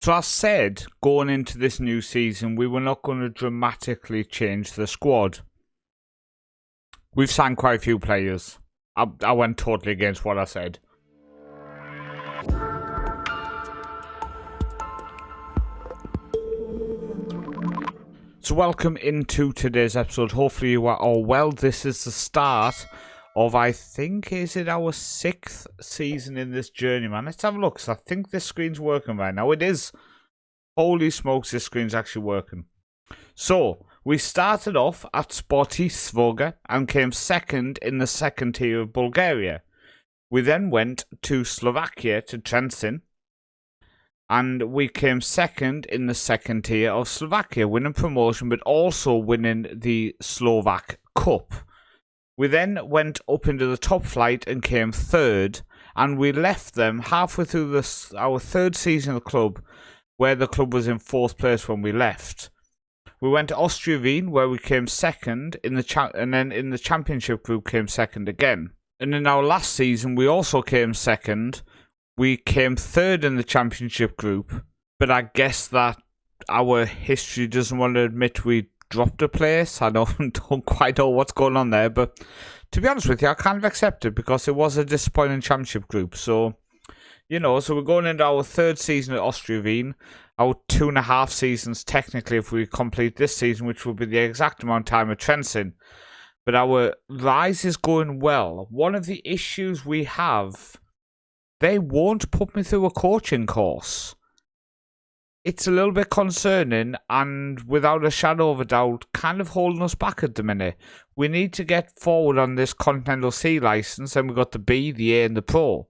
So I said, going into this new season, we were not going to dramatically change the squad. We've signed quite a few players. I went totally against what I said. So welcome into today's episode. Hopefully you are all well. This is the start of, I think, is it our 6th season in this Journeyman? Let's have a look. So I think this screen's working right now. It is. Holy smokes, this screen's actually working. So, we started off at Svoga and came second in the second tier of Bulgaria. We then went to Slovakia, to Trenčín, and we came second in the second tier of Slovakia, winning promotion but also winning the Slovak Cup. We then went up into the top flight and came third, and we left them halfway through our third season of the club, where the club was in 4th place when we left. We went to Austria Wien, where we came second, and then in the championship group came second again. And in our last season, we also came second. We came third in the championship group, but I guess that our history doesn't want to admit we dropped a place. I don't quite know what's going on there, but to be honest with you, I kind of accept it because it was a disappointing championship group. So, you know, so we're going into our 3rd season at Austria Wien, our 2.5 seasons technically if we complete this season, which will be the exact amount of time at Trenčín. But our rise is going well. One of the issues we have, they won't put me through a coaching course. It's a little bit concerning and, without a shadow of a doubt, kind of holding us back at the minute. We need to get forward on this Continental C license, and we've got the B, the A and the Pro.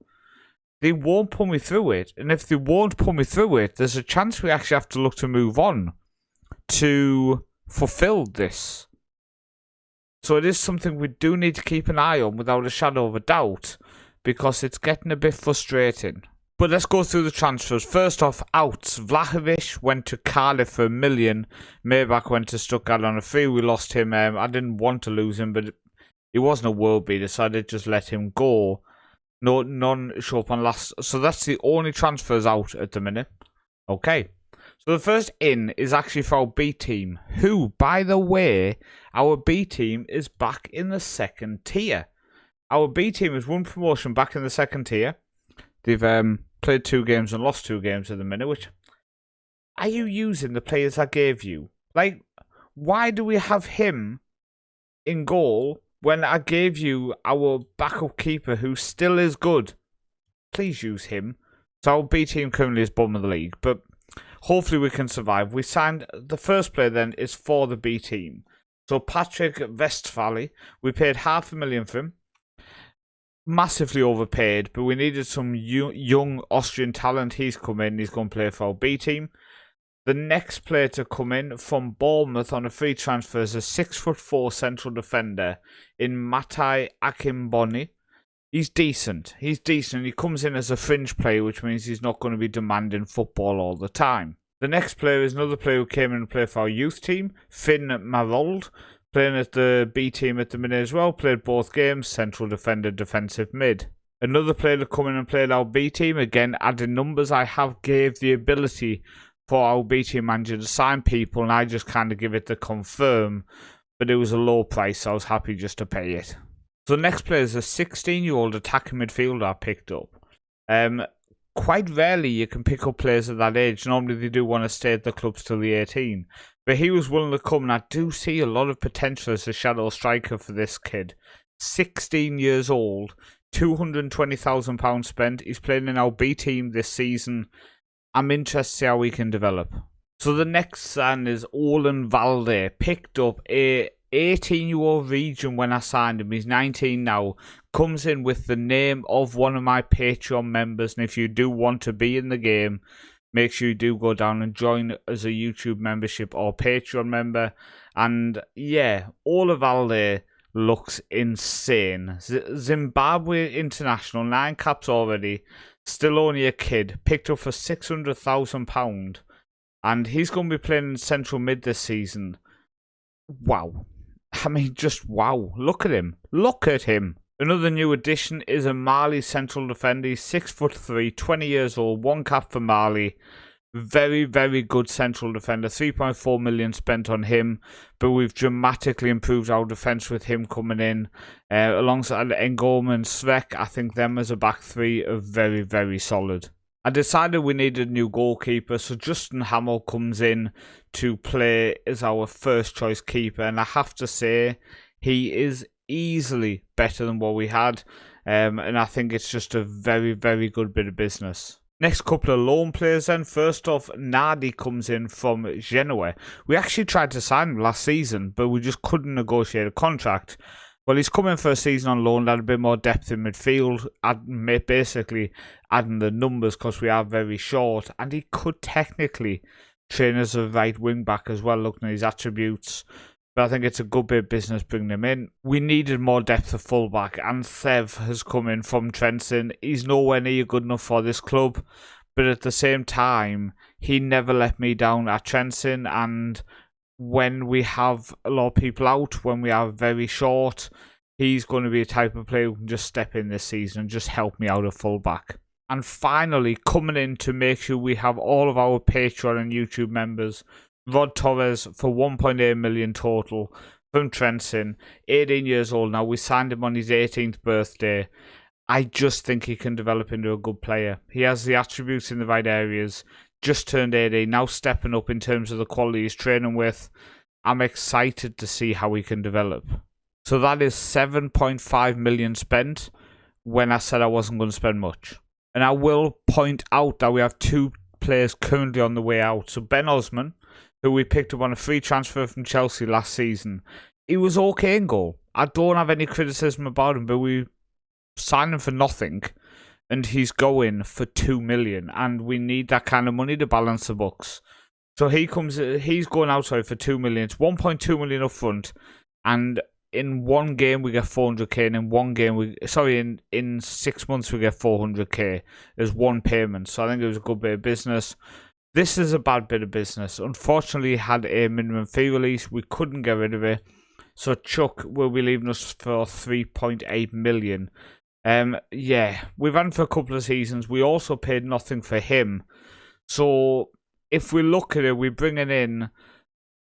They won't put me through it, and if they won't put me through it, there's a chance we actually have to look to move on to fulfill this. So it is something we do need to keep an eye on without a shadow of a doubt, because it's getting a bit frustrating. But let's go through the transfers. First off, outs. Vlahovic went to Cardiff for $1 million. Maybach went to Stuttgart on a free. We lost him. I didn't want to lose him, but he wasn't a world beater, so I did just let him go. None show up on last. So that's the only transfers out at the minute. Okay. So the first in is actually for our B team, who, by the way, our B team is back in the 2nd tier. Our B team has won promotion back in the 2nd tier. They've played 2 games and lost 2 games at the minute, which... Are you using the players I gave you? Like, why do we have him in goal when I gave you our backup keeper who still is good? Please use him. So our B team currently is bottom of the league, but hopefully we can survive. We signed... The first player then is for the B team. So Patrick Westphali, we paid $500,000 for him. Massively overpaid, but we needed some young Austrian talent. He's come in, he's going to play for our B team. The next player to come in from Bournemouth on a free transfer is a 6'4" central defender in Matai Akimboni. He's decent. He comes in as a fringe player, which means he's not going to be demanding football all the time. The next player is another player who came in and played for our youth team, Finn Marold. Playing at the B team at the minute as well. Played both games. Central defender, defensive mid. Another player to come in and play our B team. Again, adding numbers. I have gave the ability for our B team manager to sign people, and I just kind of give it the confirm. But it was a low price, so I was happy just to pay it. So the next player is a 16-year-old attacking midfielder I picked up. Quite rarely you can pick up players at that age. Normally they do want to stay at the clubs till the 18. But he was willing to come, and I do see a lot of potential as a shadow striker for this kid. 16 years old, £220,000 spent. He's playing in our B team this season. I'm interested to see how he can develop. So the next sign is Olan Valde. Picked up a 18-year-old region when I signed him. He's 19 now. Comes in with the name of one of my Patreon members. And if you do want to be in the game, make sure you do go down and join as a YouTube membership or Patreon member. And yeah, Ola Valde looks insane. Zimbabwe international, 9 caps already. Still only a kid. Picked up for £600,000. And he's going to be playing in central mid this season. Wow. I mean, just wow. Look at him. Look at him. Another new addition is a Mali central defender. He's 6'3", 20 years old, 1 cap for Mali. Very, very good central defender. 3.4 million spent on him, but we've dramatically improved our defence with him coming in. Alongside Ngoma and Svek, I think them as a back three are very, very solid. I decided we needed a new goalkeeper, so Justin Hamill comes in to play as our first choice keeper, and I have to say, he is easily better than what we had, and I think it's just a very, very good bit of business. Next couple of loan players then. First off, Nadi comes in from Genoa. We actually tried to sign him last season, but we just couldn't negotiate a contract. Well, he's coming for a season on loan, had a bit more depth in midfield, basically adding the numbers because we are very short, and he could technically train as a right wing back as well, looking at his attributes. But I think it's a good bit of business bringing him in. We needed more depth of fullback, and Thev has come in from Trenton. He's nowhere near good enough for this club, but at the same time, he never let me down at Trenton, and when we have a lot of people out, when we are very short, he's going to be a type of player who can just step in this season and just help me out at fullback. And finally, coming in to make sure we have all of our Patreon and YouTube members, Rod Torres for 1.8 million total from Trenton, 18 years old now. We signed him on his 18th birthday. I just think he can develop into a good player. He has the attributes in the right areas. Just turned 18, now stepping up in terms of the quality he's training with. I'm excited to see how he can develop. So that is 7.5 million spent when I said I wasn't going to spend much. And I will point out that we have two players currently on the way out. So Ben Osman, who we picked up on a free transfer from Chelsea last season. He was okay in goal. I don't have any criticism about him, but we signed him for nothing, and he's going for 2 million, and we need that kind of money to balance the books. So he's going outside for 2 million. It's 1.2 million up front, and in one game we get 400k, and in one game in 6 months we get 400k as one payment. So I think it was a good bit of business. This is a bad bit of business. Unfortunately, had a minimum fee release. We couldn't get rid of it. So Chuck will be leaving us for 3.8 million. Yeah, we've had him for a couple of seasons. We also paid nothing for him. So if we look at it, we're bringing in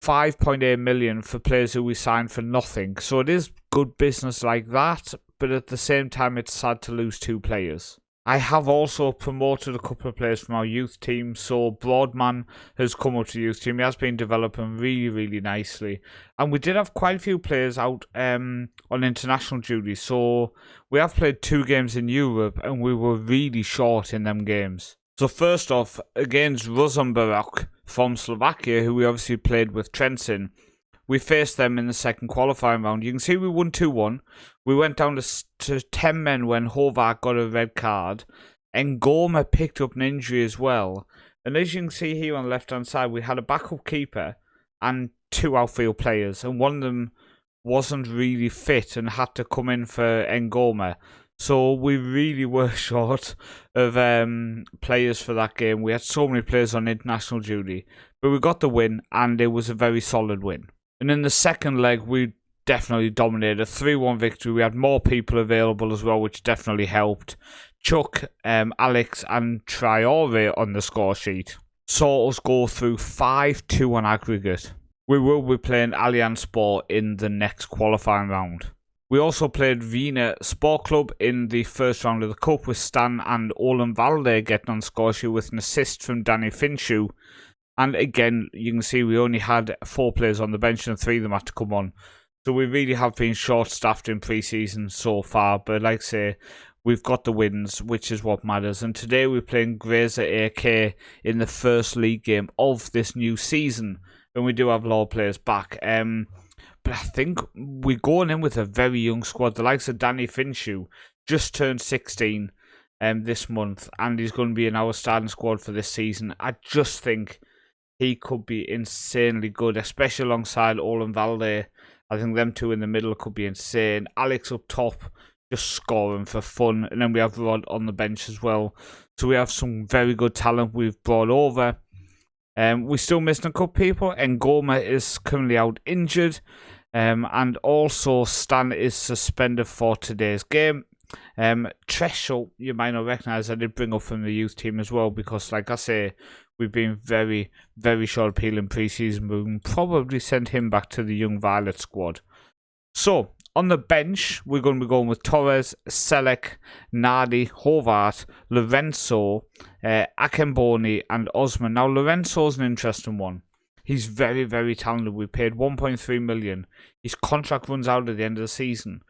5.8 million for players who we signed for nothing. So it is good business like that, but at the same time, it's sad to lose two players. I have also promoted a couple of players from our youth team. So Broadman has come up to the youth team. He has been developing really, really nicely. And we did have quite a few players out on international duty. So we have played 2 games in Europe, and we were really short in them games. So first off, against Rosenborg from Slovakia, who we obviously played with Trenton, we faced them in the second qualifying round. You can see we won 2-1. We went down to 10 men when Horvath got a red card. Ngoma picked up an injury as well. And as you can see here on the left-hand side, we had a backup keeper and 2 outfield players. And one of them wasn't really fit and had to come in for Ngoma. So we really were short of players for that game. We had so many players on international duty. But we got the win, and it was a very solid win. And in the second leg, we definitely dominated. A 3-1 victory. We had more people available as well, which definitely helped. Chuck, Alex and Traore on the score sheet saw us go through 5-2 on aggregate. We will be playing Allianz Sport in the next qualifying round. We also played Wiener Sport Club in the first round of the Cup with Stan and Olen Valde getting on score sheet with an assist from Danny Finshu. And again, you can see we only had 4 players on the bench and 3 of them had to come on. So we really have been short-staffed in pre-season so far. But like I say, we've got the wins, which is what matters. And today we're playing Grazer AK in the first league game of this new season. And we do have a lot of players back. But I think we're going in with a very young squad. The likes of Danny Finshu just turned 16 this month. And he's going to be in our starting squad for this season. I just think he could be insanely good, especially alongside Olen Valde. I think them two in the middle could be insane. Alex up top, just scoring for fun. And then we have Rod on the bench as well. So we have some very good talent we've brought over. We're still missing a couple people. Ngoma is currently out injured. And also Stan is suspended for today's game. Treschel, you might not recognise, I did bring up from the youth team as well. Because like I say, we've been very, very short appealing pre-season. We can probably send him back to the Young Violet squad. So, on the bench, we're going to be going with Torres, Selec, Nardi, Horvath, Lorenzo, Akemboni, and Osman. Now, Lorenzo's an interesting one. He's very, very talented. We paid 1.3 million. His contract runs out at the end of the season.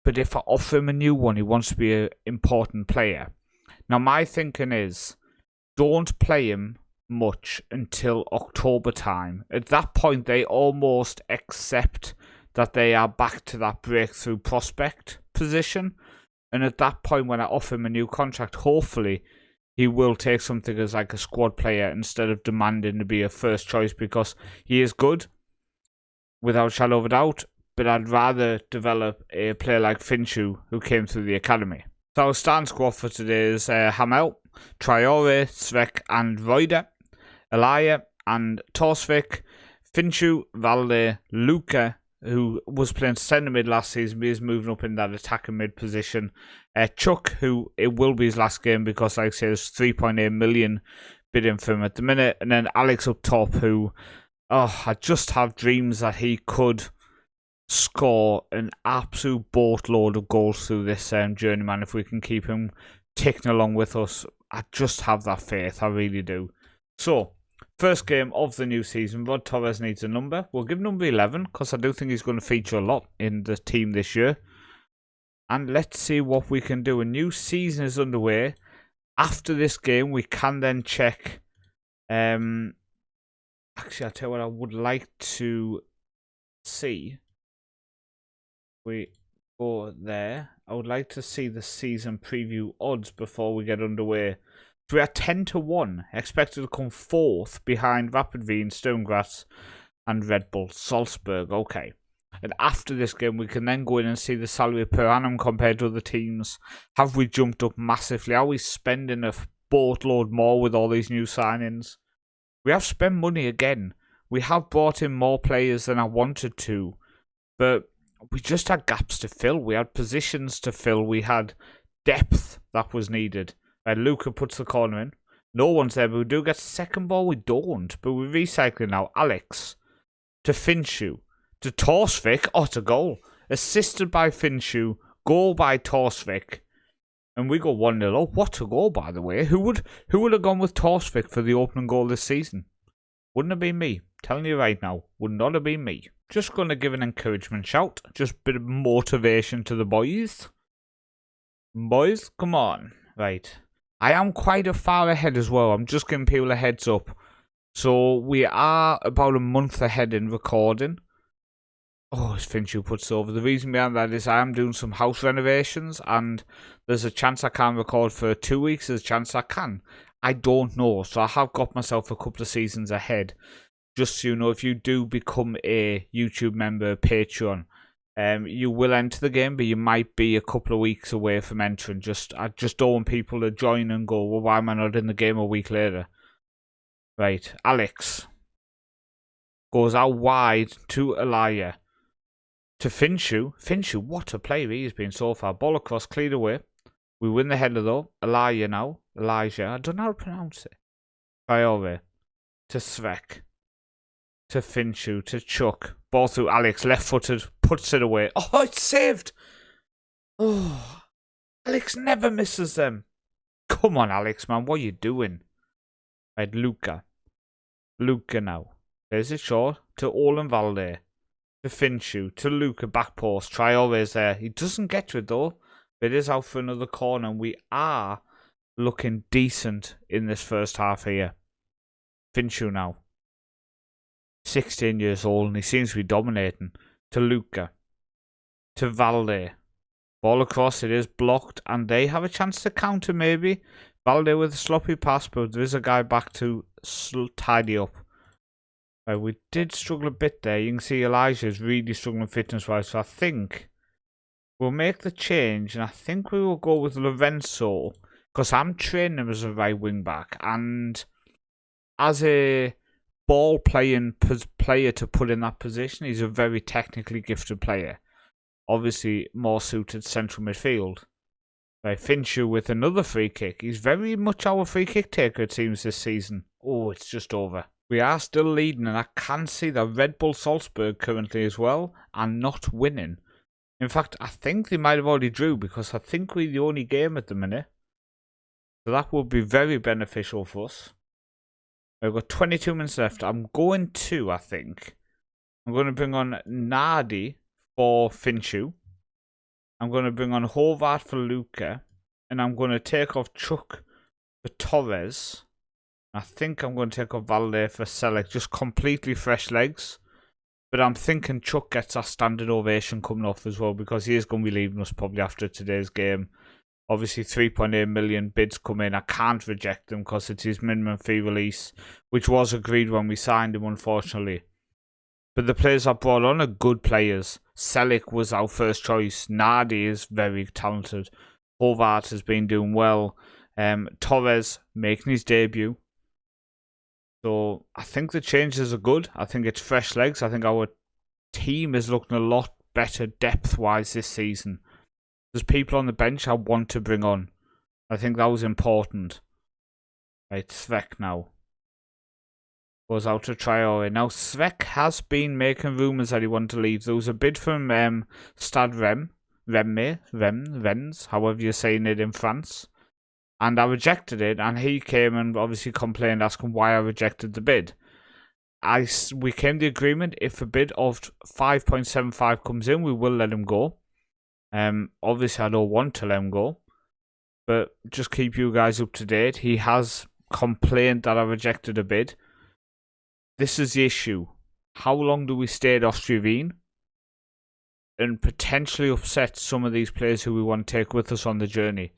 But if I offer him a new one, he wants to be an important player. Now, my thinking is, don't play him much until October time. At that point, they almost accept that they are back to that breakthrough prospect position. And at that point, when I offer him a new contract, hopefully he will take something as like a squad player instead of demanding to be a first choice, because he is good, without a shadow of a doubt. But I'd rather develop a player like Finchu, who came through the academy. So our stand squad for today is Hamel, Traore, Svek, and Reuter, Elia and Torsvik, Finchu, Valde, Luca, who was playing centre mid last season, but is moving up in that attacking mid position. Chuck, who it will be his last game because, like I say, there's 3.8 million bidding for him at the minute. And then Alex up top, who, I just have dreams that he could score an absolute boatload of goals through this journeyman if we can keep him ticking along with us. I just have that faith, I really do. So, first game of the new season, Rod Torres needs a number. We'll give number 11 because I do think he's going to feature a lot in the team this year. And let's see what we can do. A new season is underway. After this game, we can then check. Actually, I'll tell you what I would like to see. We go there. I would like to see the season preview odds before we get underway. So we are 10-1, expected to come fourth behind Rapid Wien, Sturm Graz, and Red Bull Salzburg. Okay. And after this game, we can then go in and see the salary per annum compared to other teams. Have we jumped up massively? Are we spending a boatload more with all these new signings? We have spent money again. We have brought in more players than I wanted to. But we just had gaps to fill. We had positions to fill. We had depth that was needed. Luca puts the corner in. No one's there, but we do get second ball. We don't, but we're recycling now. Alex to Finchu to Torsvik. Oh, it's a goal. Assisted by Finchu. Goal by Torsvik. And we go 1-0. Oh, what a goal, by the way. Who would have gone with Torsvik for the opening goal this season? Wouldn't have been me. Telling you right now. Would not have been me. Just going to give an encouragement shout. Just a bit of motivation to the boys. Boys, come on. Right. I am quite a far ahead as well. I'm just giving people a heads up. So we are about a month ahead in recording. Oh, as Finchu puts over. The reason behind that is I am doing some house renovations and there's a chance I can't record for 2 weeks. There's a chance I can. I don't know. So I have got myself a couple of seasons ahead. Just so you know, if you do become a YouTube member, Patreon, you will enter the game, but you might be a couple of weeks away from entering. I just don't want people to join and go, well, why am I not in the game a week later? Right, Alex goes out wide to Elia. To Finchu. Finchu, what a player he has been so far. Ball across, cleared away. We win the header though. Elia now. Elijah. I don't know how to pronounce it. Traore. To Svek. To Finchu. To Chuck. Ball through Alex. Left-footed. Puts it away. Oh, it's saved. Oh, Alex never misses them. Come on, Alex, man. What are you doing? Right, Luca. Luca now. There's it short. To Olin Valde. To Finchu. To Luca. Back post. Traore's there. He doesn't get to it, though. But it is out for another corner. And we are looking decent in this first half here. Finchu now. 16 years old. And he seems to be dominating. To Luca. To Valde. Ball across. It is blocked. And they have a chance to counter, maybe. Valde with a sloppy pass. But there is a guy back to tidy up. Right, we did struggle a bit there. You can see Elijah is really struggling fitness-wise. So I think we'll make the change. And I think we will go with Lorenzo. Because I'm training him as a right wing-back. And as a ball-playing player to put in that position, he's a very technically gifted player. Obviously, more suited central midfield. Right, Finchu with another free kick. He's very much our free kick taker, it seems, this season. Oh, it's just over. We are still leading, and I can see that Red Bull Salzburg currently as well and not winning. In fact, I think they might have already drew because I think we're the only game at the minute. So that would be very beneficial for us. We've got 22 minutes left. I'm going to, I think. I'm going to bring on Nardi for Finchu. I'm going to bring on Horvath for Luca. And I'm going to take off Chuck for Torres. I think I'm going to take off Valde for Selleck. Just completely fresh legs. But I'm thinking Chuck gets a standard ovation coming off as well, because he is going to be leaving us probably after today's game. Obviously, 3.8 million bids come in. I can't reject them because it's his minimum fee release, which was agreed when we signed him, unfortunately. But the players I brought on are good players. Selleck was our first choice. Nardi is very talented. Horvath has been doing well. Torres making his debut. So I think the changes are good. I think it's fresh legs. I think our team is looking a lot better depth-wise this season. There's people on the bench I want to bring on. I think that was important. Right, Svek now. Goes out to Traore. Now, Svek has been making rumours that he wanted to leave. There was a bid from Stade Rennes, however you're saying it in France. And I rejected it, and he came and obviously complained, asking why I rejected the bid. We came to agreement, if a bid of 5.75 comes in, we will let him go. Obviously I don't want to let him go, but just keep you guys up to date. He has complained that I rejected a bid. This is the issue. How long do we stay at Austria Wien and potentially upset some of these players who we want to take with us on the journey?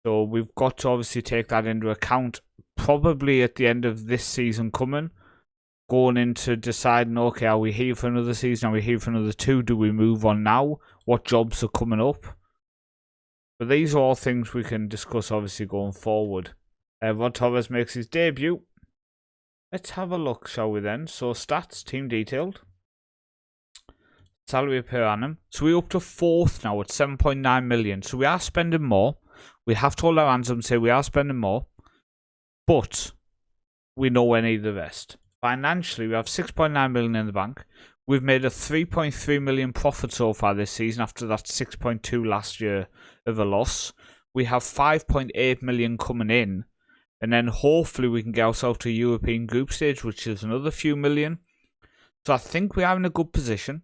So we've got to obviously take that into account, probably at the end of this season coming, going into deciding, okay, are we here for another season? Are we here for another 2? Do we move on now? What jobs are coming up? But these are all things we can discuss, obviously, going forward. Rod Torres makes his debut. Let's have a look, shall we then? So, stats, team detailed. Salary per annum. So, we're up to 4th now at 7.9 million. So, we are spending more. We have to hold our hands up and say we are spending more. But we nowhere near the rest. Financially, we have 6.9 million in the bank. We've made a 3.3 million profit so far this season after that 6.2 last year of a loss. We have 5.8 million coming in. And then hopefully we can get ourselves to a European group stage, which is another few million. So I think we are in a good position.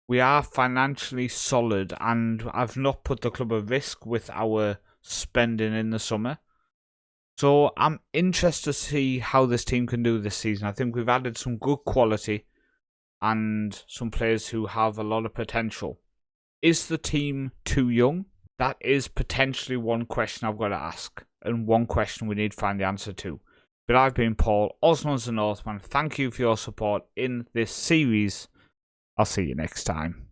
We are financially solid, and I've not put the club at risk with our spending in the summer. So I'm interested to see how this team can do this season. I think we've added some good quality and some players who have a lot of potential. Is the team too young? That is potentially one question I've got to ask, and one question we need to find the answer to. But I've been Paul, also known as the Northman. Thank you for your support in this series. I'll see you next time.